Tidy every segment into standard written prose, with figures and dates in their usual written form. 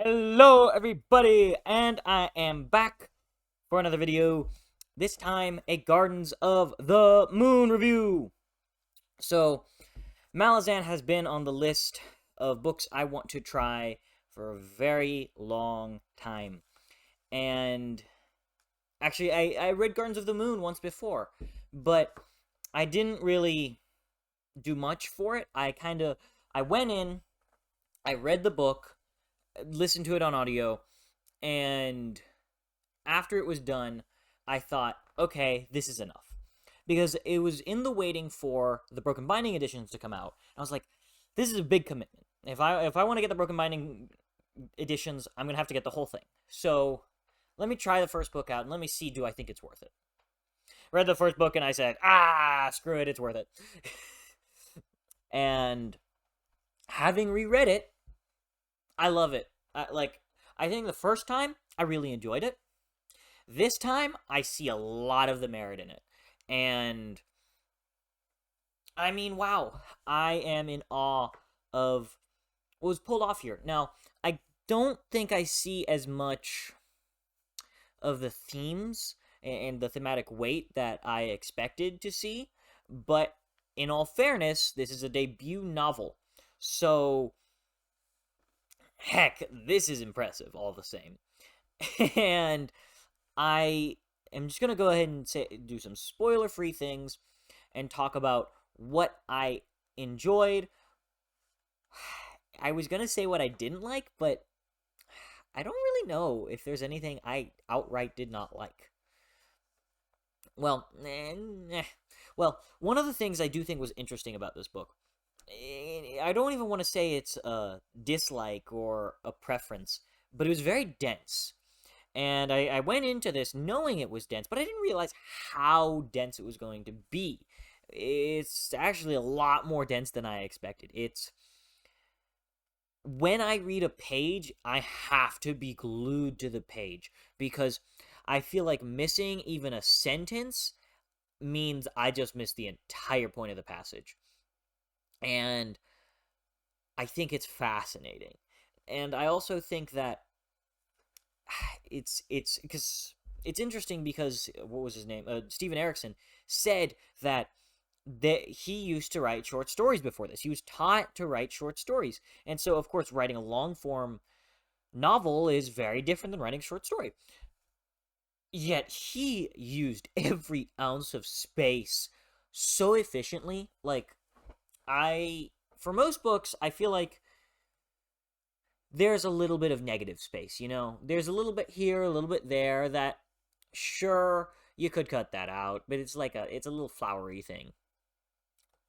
Hello everybody, and I am back for another video. This time, a Gardens of the Moon review. So, Malazan has been on the list of books I want to try for a very long time. And actually, I read Gardens of the Moon once before, but I didn't really do much for it. I went in, I read the book, listened to it on audio, and after it was done, I thought, okay, this is enough. Because it was in the waiting for the Broken Binding editions to come out. I was like, this is a big commitment. If I want to get the Broken Binding editions, I'm going to have to get the whole thing. So, let me try the first book out and let me see, do I think it's worth it? Read the first book and I said, screw it, it's worth it. And having reread it, I love it. I think the first time, I really enjoyed it. This time, I see a lot of the merit in it. And, I mean, wow. I am in awe of what was pulled off here. Now, I don't think I see as much of the themes and the thematic weight that I expected to see. But, in all fairness, this is a debut novel. So, heck, this is impressive all the same. And I am just going to go ahead and do some spoiler-free things and talk about what I enjoyed. I was going to say what I didn't like, but I don't really know if there's anything I outright did not like. Well, one of the things I do think was interesting about this book, I don't even want to say it's a dislike or a preference, but it was very dense. And I went into this knowing it was dense, but I didn't realize how dense it was going to be. It's actually a lot more dense than I expected. When I read a page, I have to be glued to the page because I feel like missing even a sentence means I just missed the entire point of the passage. And I think it's fascinating. And I also think that it's because it's interesting because what was his name? Steven Erikson said that he used to write short stories before this. He was taught to write short stories, and so of course writing a long form novel is very different than writing a short story. Yet he used every ounce of space so efficiently. Like for most books, I feel like there's a little bit of negative space, you know? There's a little bit here, a little bit there that, sure, you could cut that out, but it's a little flowery thing.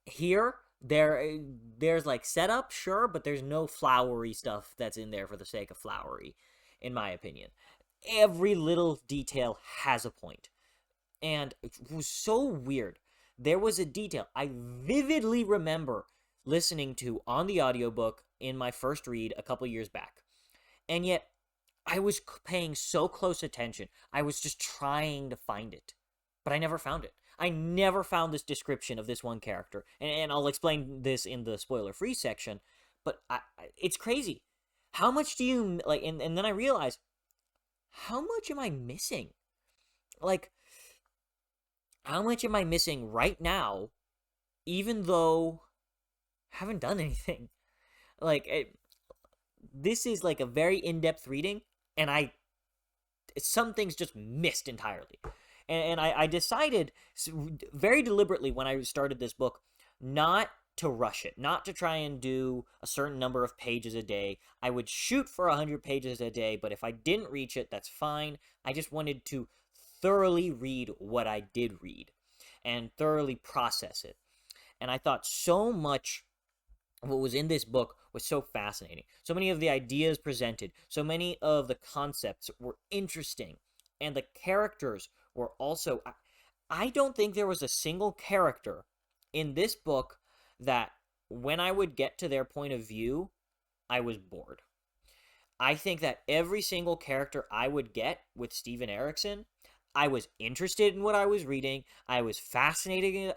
Here, there's like setup, sure, but there's no flowery stuff that's in there for the sake of flowery, in my opinion. Every little detail has a point. And it was so weird. There was a detail I vividly remember listening to on the audiobook in my first read a couple years back. And yet, I was paying so close attention. I was just trying to find it. But I never found it. I never found this description of this one character. And I'll explain this in the spoiler-free section. But it's crazy. How much do you... like? And then I realized, how much am I missing? Like, how much am I missing right now, even though I haven't done anything? Like, this is like a very in-depth reading, and some things just missed entirely. And I decided very deliberately when I started this book not to rush it, not to try and do a certain number of pages a day. I would shoot for 100 pages a day, but if I didn't reach it, that's fine. I just wanted to thoroughly read what I did read and thoroughly process it. And I thought so much of what was in this book was so fascinating. So many of the ideas presented, so many of the concepts were interesting, and the characters were also... I don't think there was a single character in this book that when I would get to their point of view, I was bored. I think that every single character I would get with Steven Erikson, I was interested in what I was reading. I was fascinated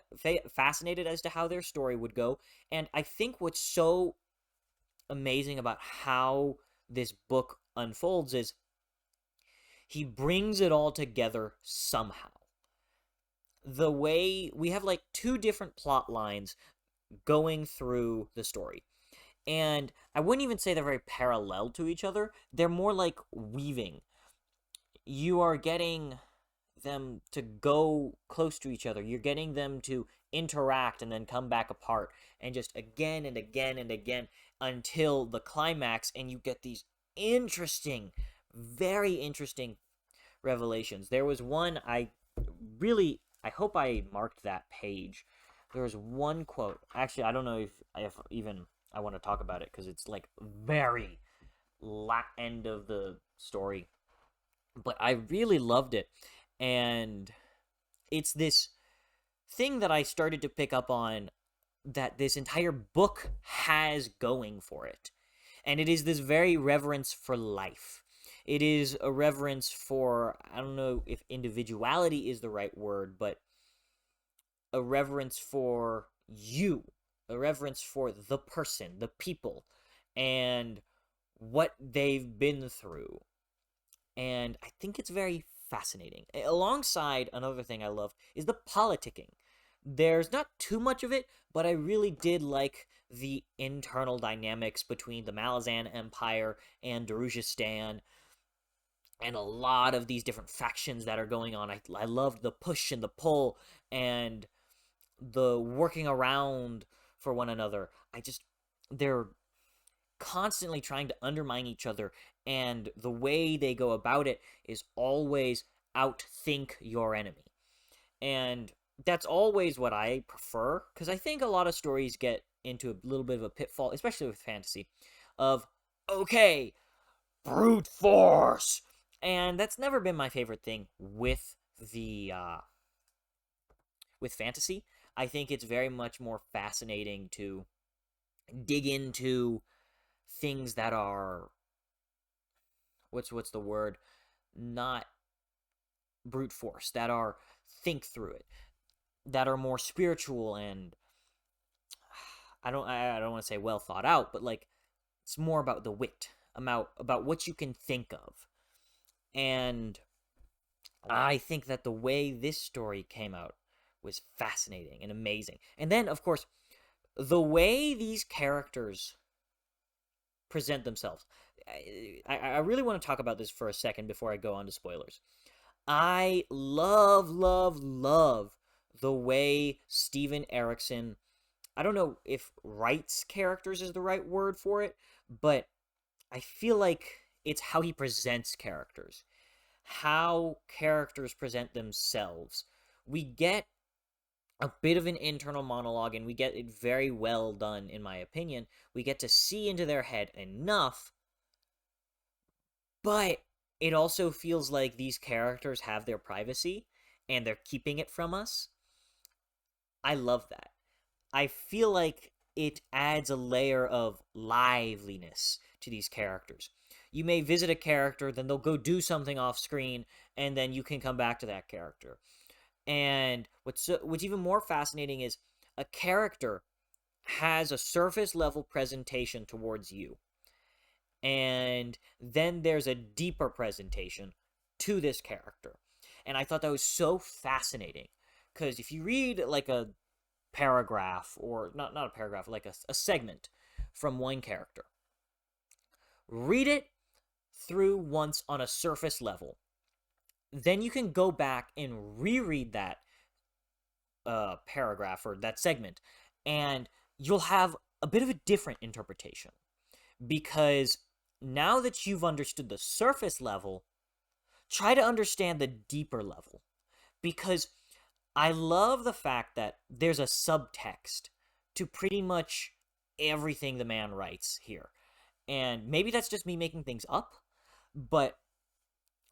as to how their story would go. And I think what's so amazing about how this book unfolds is he brings it all together somehow. The way we have like two different plot lines going through the story. And I wouldn't even say they're very parallel to each other. They're more like weaving. You are getting them to go close to each other. You're getting them to interact and then come back apart. And just again and again and again until the climax. And you get these interesting, very interesting revelations. There was one I hope I marked that page. There was one quote. Actually, I don't know if even I want to talk about it because it's like very end of the story. But I really loved it. And it's this thing that I started to pick up on that this entire book has going for it. And it is this very reverence for life. It is a reverence for, I don't know if individuality is the right word, but a reverence for you, a reverence for the person, the people, and what they've been through. And I think it's very fascinating. Alongside, another thing I love is the politicking. There's not too much of it, but I really did like the internal dynamics between the Malazan Empire and Darujhistan, and a lot of these different factions that are going on. I loved the push and the pull and the working around for one another. They're constantly trying to undermine each other, and the way they go about it is always outthink your enemy. And that's always what I prefer, because I think a lot of stories get into a little bit of a pitfall, especially with fantasy, of, okay, brute force! And that's never been my favorite thing with with fantasy. I think it's very much more fascinating to dig into things that are, what's the word, not brute force, that are think through it, that are more spiritual, and I don't want to say well thought out, but like it's more about the wit, about what you can think of. And I think that the way this story came out was fascinating and amazing. And then, of course, the way these characters present themselves. I really want to talk about this for a second before I go on to spoilers. I love the way Steven Erikson, I don't know if writes characters is the right word for it, but I feel like it's how he presents characters. How characters present themselves. We get a bit of an internal monologue, and we get it very well done, in my opinion. We get to see into their head enough, but it also feels like these characters have their privacy, and they're keeping it from us. I love that. I feel like it adds a layer of liveliness to these characters. You may visit a character, then they'll go do something off screen, and then you can come back to that character. And what's even more fascinating is a character has a surface level presentation towards you. And then there's a deeper presentation to this character. And I thought that was so fascinating. Because if you read like a paragraph, or not a paragraph, like a segment from one character, read it through once on a surface level. Then you can go back and reread that paragraph or that segment, and you'll have a bit of a different interpretation. Because now that you've understood the surface level, try to understand the deeper level. Because I love the fact that there's a subtext to pretty much everything the man writes here. And maybe that's just me making things up, but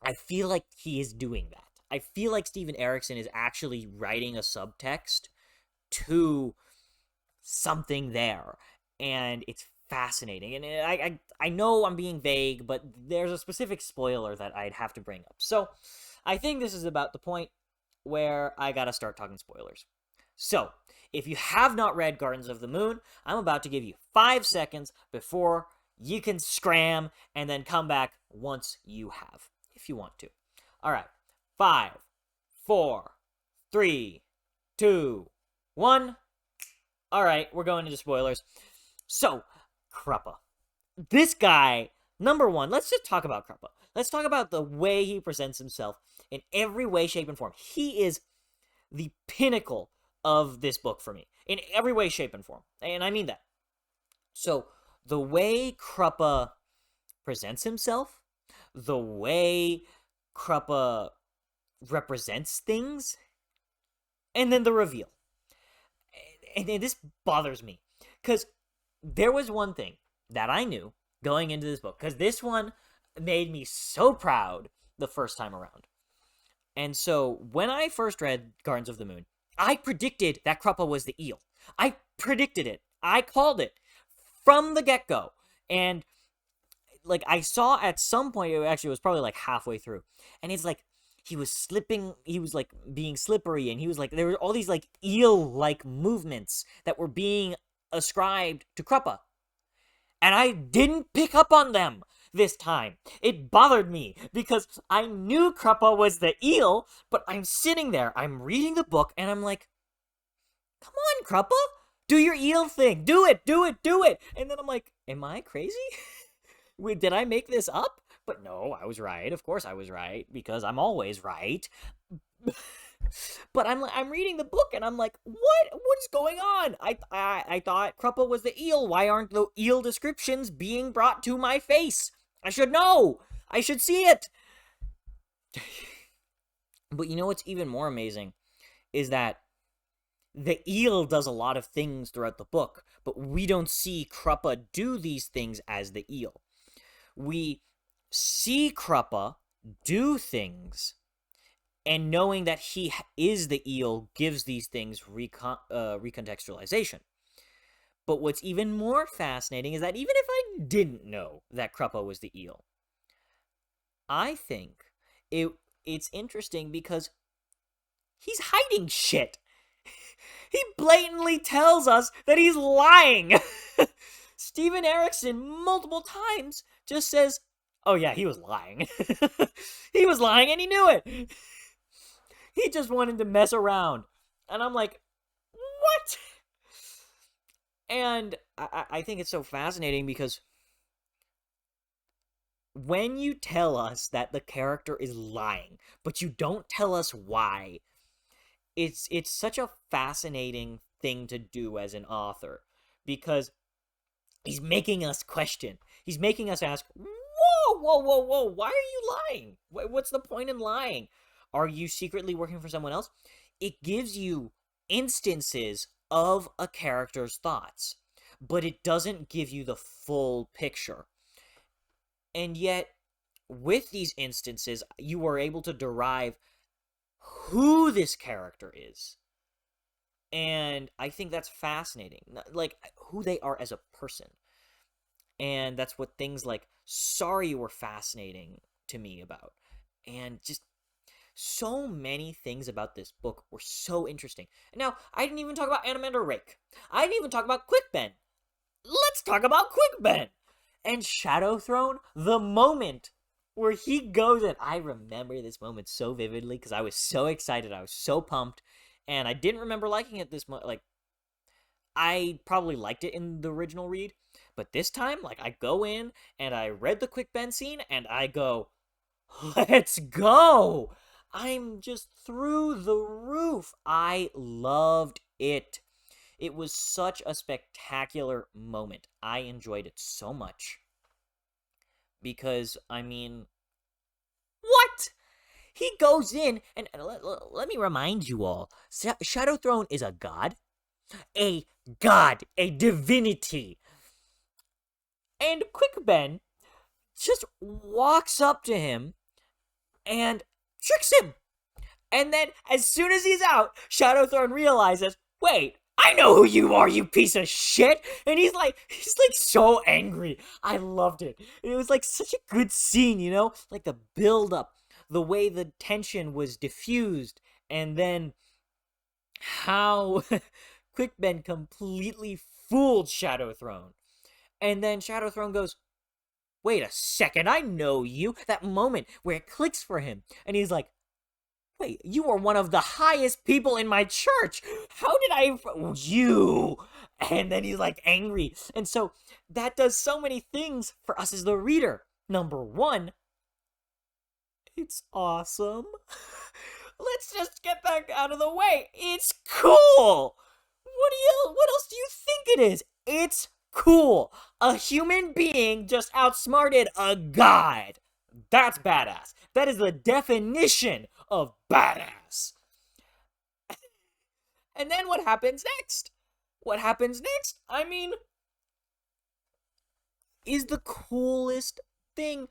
I feel like he is doing that. I feel like Steven Erikson is actually writing a subtext to something there, and it's fascinating. And I know I'm being vague, but there's a specific spoiler that I'd have to bring up. So I think this is about the point where I gotta start talking spoilers. So if you have not read Gardens of the Moon, I'm about to give you 5 seconds before You can scram and then come back once you have, if you want to. All right. 5, 4, 3, 2, 1. All right, we're going into spoilers. So, Kruppa. This guy, number one, let's just talk about Kruppa. Let's talk about the way he presents himself in every way, shape, and form. He is the pinnacle of this book for me, in every way, shape, and form. And I mean that. So, the way Kruppa presents himself, the way Kruppa represents things, and then the reveal. And this bothers me, because there was one thing that I knew going into this book, because this one made me so proud the first time around. And so, when I first read Gardens of the Moon, I predicted that Kruppa was the eel. I predicted it. I called it from the get-go. And, like, I saw at some point, it actually was probably, like, halfway through, and it's like, he was slipping, he was, like, being slippery, and he was, like, there were all these, like, eel-like movements that were being ascribed to Kruppa. And I didn't pick up on them this time. It bothered me, because I knew Kruppa was the eel, but I'm sitting there, I'm reading the book, and I'm like, come on, Kruppa, do your eel thing, do it, do it, do it. And then I'm like, am I crazy? Wait, did I make this up? But no, I was right. Of course I was right, because I'm always right. But I'm reading the book, and I'm like, what is going on? I thought Kruppa was the eel. Why aren't the eel descriptions being brought to my face? I should know. I should see it. But you know what's even more amazing is that the eel does a lot of things throughout the book, but we don't see Kruppa do these things as the eel. We see Kruppa do things, and knowing that he is the eel gives these things recontextualization. But what's even more fascinating is that even if I didn't know that Kruppa was the eel, I think it's interesting because he's hiding shit. He blatantly tells us that he's lying. Steven Erikson multiple times just says, oh yeah, he was lying. He was lying and he knew it. He just wanted to mess around. And I'm like, what? And I think it's so fascinating because when you tell us that the character is lying, but you don't tell us why, it's such a fascinating thing to do as an author, because he's making us question. He's making us ask, whoa, why are you lying? What's the point in lying? Are you secretly working for someone else? It gives you instances of a character's thoughts, but it doesn't give you the full picture. And yet, with these instances, you are able to derive who this character is. And I think that's fascinating. Like, who they are as a person. And that's what things like Sorry were fascinating to me about. And just so many things about this book were so interesting. And now, I didn't even talk about Animander Rake. I didn't even talk about Quickben. Let's talk about Quickben. And Shadow Throne, the moment where he goes in. I remember this moment so vividly because I was so excited. I was so pumped. And I didn't remember liking it this much. Like, I probably liked it in the original read. But this time, like, I go in and I read the Quickben scene and I go, let's go! I'm just through the roof. I loved it. It was such a spectacular moment. I enjoyed it so much. Because, I mean, what? He goes in, and let me remind you all, Shadow Throne is a god. A god. A divinity. And Quickben just walks up to him and tricks him. And then, as soon as he's out, Shadow Throne realizes, wait, I know who you are, you piece of shit! And he's like so angry. I loved it. It was like such a good scene, you know? Like the build-up, the way the tension was diffused, and then how Quickben completely fooled Shadow Throne. And then Shadow Throne goes, wait a second, I know you. That moment where it clicks for him. And he's like, wait, you are one of the highest people in my church. How did I... You! And then he's like angry. And so that does so many things for us as the reader. Number one, it's awesome. Let's just get that out of the way. It's cool. What else do you think it is? It's cool. A human being just outsmarted a god. That's badass. That is the definition of badass. And then what happens next? What happens next, I mean, is the coolest thing.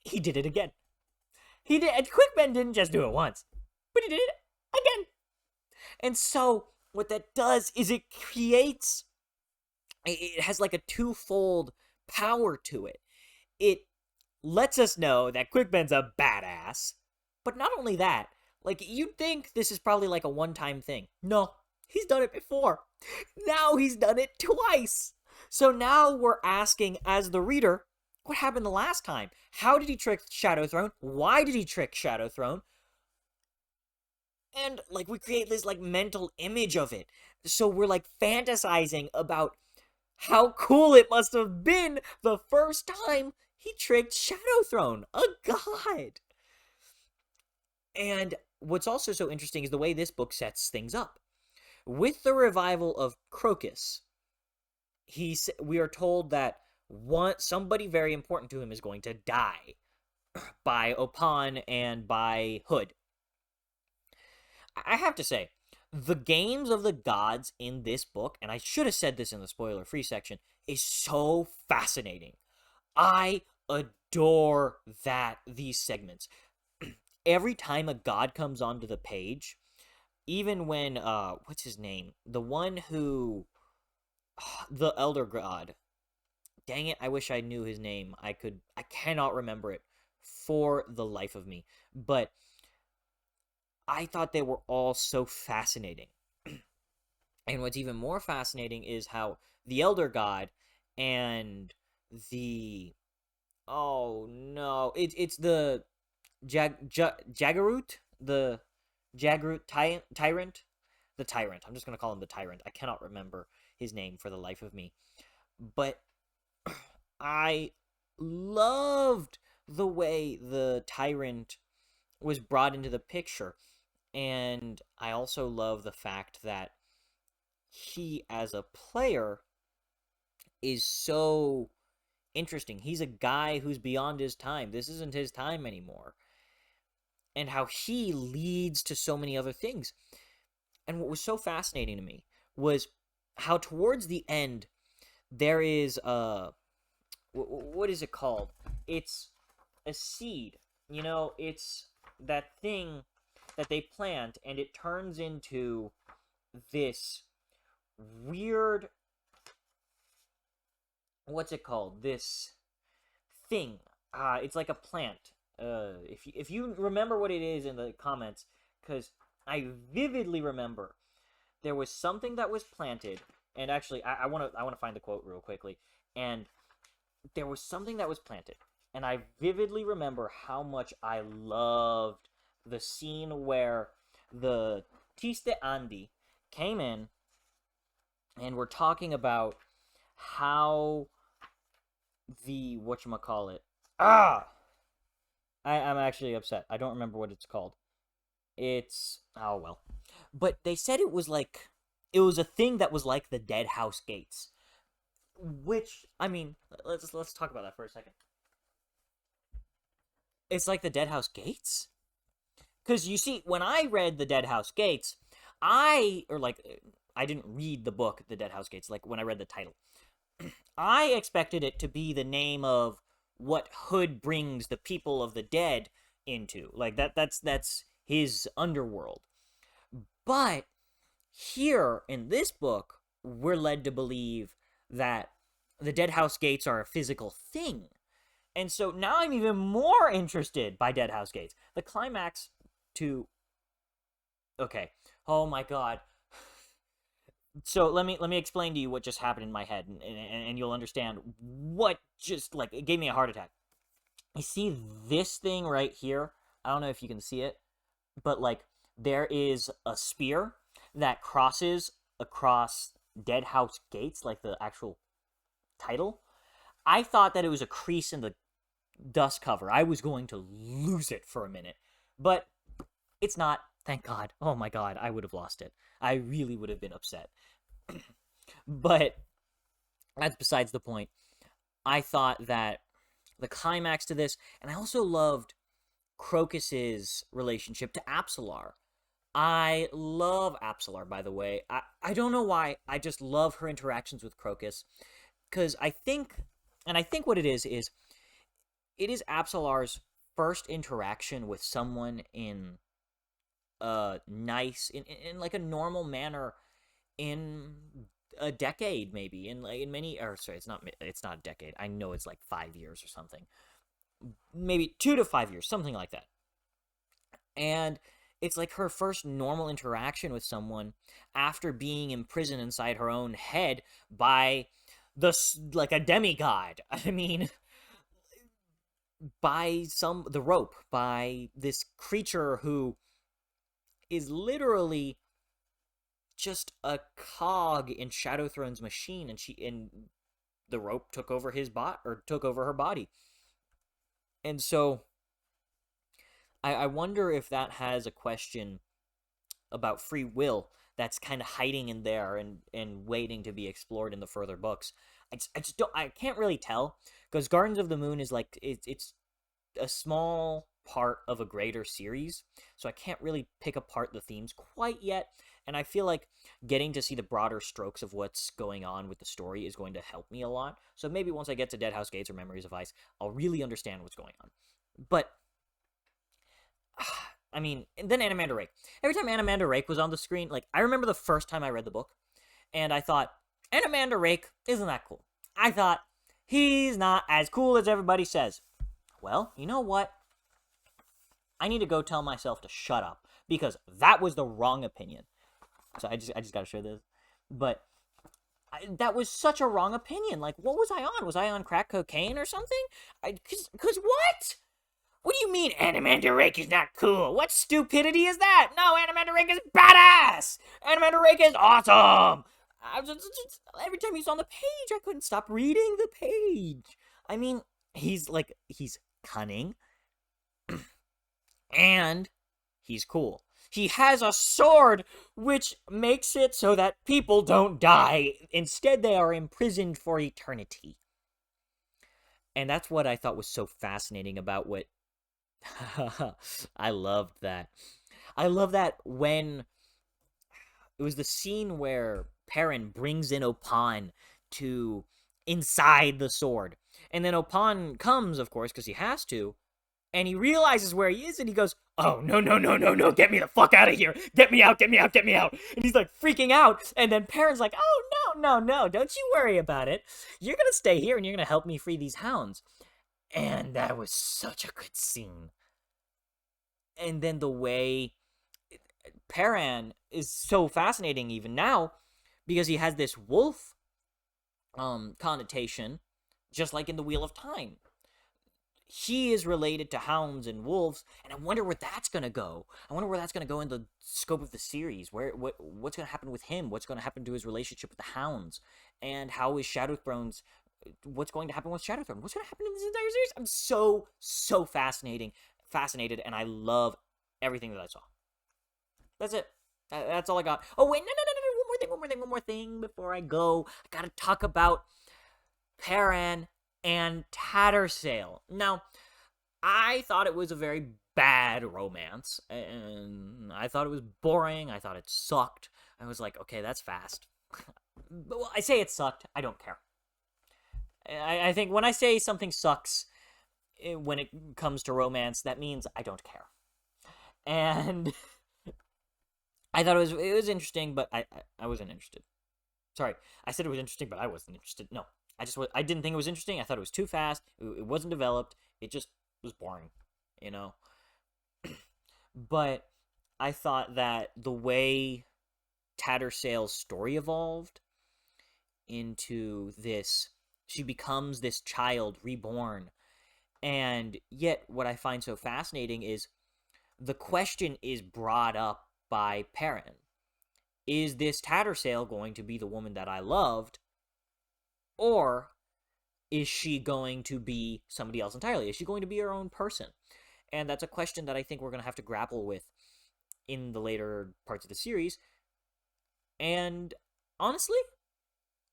He did it again. He did, and Quickben didn't just do it once, but he did it again. And so what that does is it has like a twofold power to it. It lets us know that Quickben's a badass, but not only that, like, you'd think this is probably like a one-time thing. No, he's done it before. Now he's done it twice. So now we're asking, as the reader, what happened the last time? How did he trick Shadow Throne? Why did he trick Shadow Throne? And, like, we create this, like, mental image of it. So we're, like, fantasizing about how cool it must have been the first time he tricked Shadow Throne, a god. And what's also so interesting is the way this book sets things up. With the revival of Crocus, we are told that somebody very important to him is going to die by Opon and by Hood. I have to say, the games of the gods in this book, and I should have said this in the spoiler-free section, is so fascinating. I adore these segments. Every time a god comes onto the page, even when, what's his name? The one who, the Elder God. Dang it, I wish I knew his name. I cannot remember it for the life of me. But I thought they were all so fascinating. And what's even more fascinating is how the Elder God and the... Oh, no. It's the Jaggerroot? The Jaggerroot Tyrant? The Tyrant. I'm just going to call him the Tyrant. I cannot remember his name for the life of me. But I loved the way the Tyrant was brought into the picture. And I also love the fact that he, as a player, is so interesting. He's a guy who's beyond his time. This isn't his time anymore. And how he leads to so many other things. And what was so fascinating to me was how towards the end, there is what is it called? It's a seed. You know, it's that thing that they plant, and it turns into this weird... What's it called? This thing. It's like a plant. If you remember what it is in the comments, because I vividly remember there was something that was planted, and actually I want to find the quote real quickly, and there was something that was planted, and I vividly remember how much I loved the scene where the Tiste Andi came in and we're talking about how the whatchamacallit... I'm actually upset. I don't remember what it's called. It's... Oh, well. But they said it was like... It was a thing that was like the Dead House Gates. Which, I mean, let's talk about that for a second. It's like the Dead House Gates? Because, you see, when I read the Dead House Gates, I didn't read the book, The Dead House Gates, like, when I read the title. I expected it to be the name of what Hood brings the people of the dead into. Like, that's his underworld. But here, in this book, we're led to believe that the Dead House Gates are a physical thing. And so now I'm even more interested by Dead House Gates. The climax to... Okay. Oh my god. So let me explain to you what just happened in my head, and you'll understand what just like it gave me a heart attack. You see this thing right here? I don't know if you can see it, but like there is a spear that crosses across Dead House Gates, like the actual title. I thought that it was a crease in the dust cover. I was going to lose it for a minute, but it's not. Thank God. Oh my God, I would have lost it. I really would have been upset. But that's besides the point. I thought that the climax to this, and I also loved Crocus's relationship to Apsalar. I love Apsalar, by the way. I don't know why. I just love her interactions with Crocus. Because I think what it is Apsalar's first interaction with someone in a nice, in like a normal manner in a decade, maybe. In many, or sorry, it's not a decade. I know it's like 5 years or something. Maybe 2 to 5 years, something like that. And it's like her first normal interaction with someone after being imprisoned inside her own head by like a demigod. I mean, by the rope, by this creature who is literally just a cog in Shadow Throne's machine, and the rope took over his bot or took over her body. And so I wonder if that has a question about free will that's kind of hiding in there and waiting to be explored in the further books. I just don't, I can't really tell, because Gardens of the Moon is like it's a small part of a greater series, so I can't really pick apart the themes quite yet. And I feel like getting to see the broader strokes of what's going on with the story is going to help me a lot. So maybe once I get to Dead House Gates or Memories of Ice, I'll really understand what's going on. But I mean, and then Animander Rake. Every time Animander Rake was on the screen, like I remember the first time I read the book, and I thought, Animander Rake isn't that cool. I thought he's not as cool as everybody says. Well, you know what? I need to go tell myself to shut up, because that was the wrong opinion. So I just gotta share this. But that was such a wrong opinion. Like, what was I on? Was I on crack cocaine or something? Cause what? What do you mean Animander Rake is not cool? What stupidity is that? No, Animander Rake is badass! Animander Rake is awesome! Every time he's on the page, I couldn't stop reading the page. I mean, he's cunning, and he's cool. He has a sword, which makes it so that people don't die. Instead, they are imprisoned for eternity. And that's what I thought was so fascinating about what I loved that. I love that when it was the scene where Perrin brings in Opan to inside the sword. And then Opan comes, of course, because he has to, and he realizes where he is, and he goes, "Oh, no, no, no, no, no, get me the fuck out of here. Get me out, get me out, get me out." And he's like freaking out, and then Perrin's like, "Oh, no, no, no, don't you worry about it. You're gonna stay here, and you're gonna help me free these hounds." And that was such a good scene. And then the way Perrin is so fascinating even now, because he has this wolf connotation, just like in the Wheel of Time. He is related to hounds and wolves, and I wonder where that's gonna go. I wonder where that's gonna go in the scope of the series. What's gonna happen with him? What's gonna happen to his relationship with the hounds? And how is Shadowthrone's what's going to happen with Shadowthrone? What's gonna happen in this entire series? I'm so fascinated, and I love everything that I saw. That's it. That's all I got. Oh wait, no, one more thing before I go. I gotta talk about Perrin and Tattersail. Now, I thought it was a very bad romance, and I thought it was boring. I thought it sucked. I was like, okay, that's fast. But well, I say it sucked. I don't care. I think when I say something sucks, when it comes to romance, that means I don't care. And I thought it was interesting, but I wasn't interested. Sorry, I said it was interesting, but I wasn't interested. No, I didn't think it was interesting. I thought it was too fast. It wasn't developed. It just was boring, you know. But I thought that the way Tattersail's story evolved into this. She becomes this child reborn. And yet, what I find so fascinating is the question is brought up by Perrin. Is this Tattersail going to be the woman that I loved? Or is she going to be somebody else entirely? Is she going to be her own person? And that's a question that I think we're going to have to grapple with in the later parts of the series. And honestly,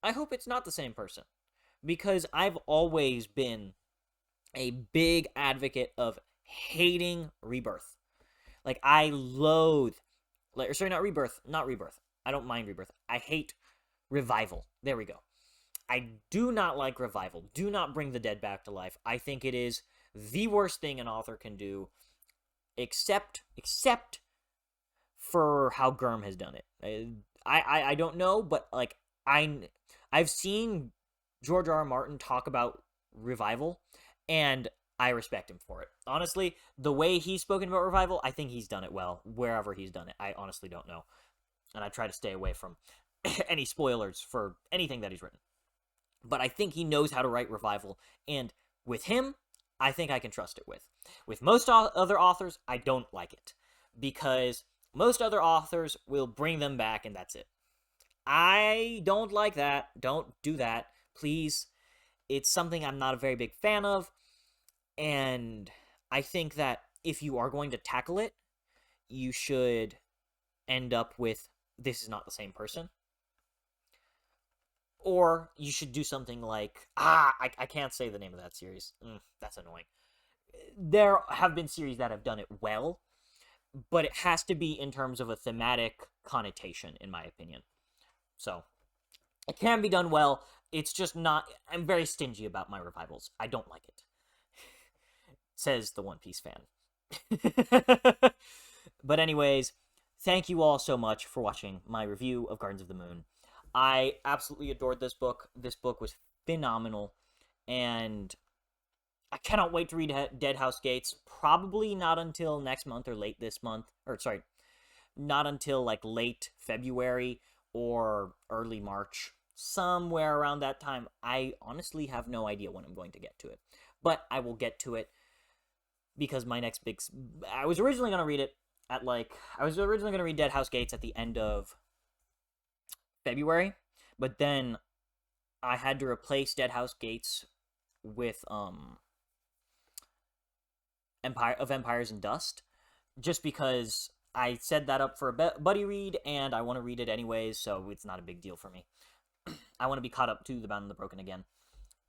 I hope it's not the same person. Because I've always been a big advocate of hating rebirth. Like, I loathe, like, sorry, not rebirth. I don't mind rebirth. I hate revival. There we go. I do not like revival. Do not bring the dead back to life. I think it is the worst thing an author can do, except for how Gurm has done it. I don't know, but like I've seen George R. R. Martin talk about revival, and I respect him for it. Honestly, the way he's spoken about revival, I think he's done it well wherever he's done it. I honestly don't know, and I try to stay away from any spoilers for anything that he's written. But I think he knows how to write revival, and with him, I think I can trust it with. With most other authors, I don't like it, because most other authors will bring them back and that's it. I don't like that. Don't do that, please. It's something I'm not a very big fan of, and I think that if you are going to tackle it, you should end up with this is not the same person. Or you should do something like, I can't say the name of that series. That's annoying. There have been series that have done it well, but it has to be in terms of a thematic connotation, in my opinion. So, it can be done well. It's just not. I'm very stingy about my revivals. I don't like it. Says the One Piece fan. But anyways, thank you all so much for watching my review of Gardens of the Moon. I absolutely adored this book. This book was phenomenal, and I cannot wait to read Dead House Gates. Probably not until next month or late this month. Or, sorry, not until, like, late February or early March. Somewhere around that time. I honestly have no idea when I'm going to get to it. But I will get to it because my next big... I was originally going to read it at, like... I was originally going to read Dead House Gates at the end of February, but then I had to replace Dead House Gates with Empires and Dust, just because I set that up for a buddy read, and I want to read it anyways, so it's not a big deal for me. I want to be caught up to The Bound and the Broken again.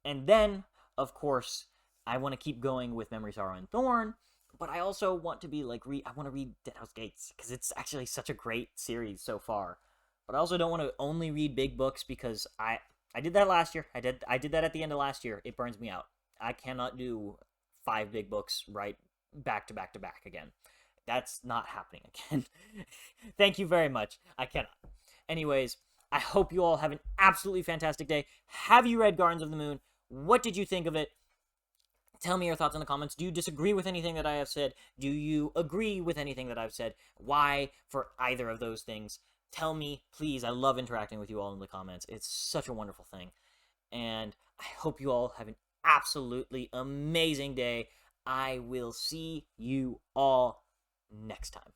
And then, of course, I want to keep going with Memory, Sorrow, and Thorn, but I also want to be, like, I want to read Dead House Gates, because it's actually such a great series so far. But I also don't want to only read big books, because I did that last year. I did that at the end of last year. It burns me out. I cannot do 5 big books right back to back to back again. That's not happening again. Thank you very much. I cannot. Anyways, I hope you all have an absolutely fantastic day. Have you read Gardens of the Moon? What did you think of it? Tell me your thoughts in the comments. Do you disagree with anything that I have said? Do you agree with anything that I've said? Why for either of those things? Tell me, please. I love interacting with you all in the comments. It's such a wonderful thing. And I hope you all have an absolutely amazing day. I will see you all next time.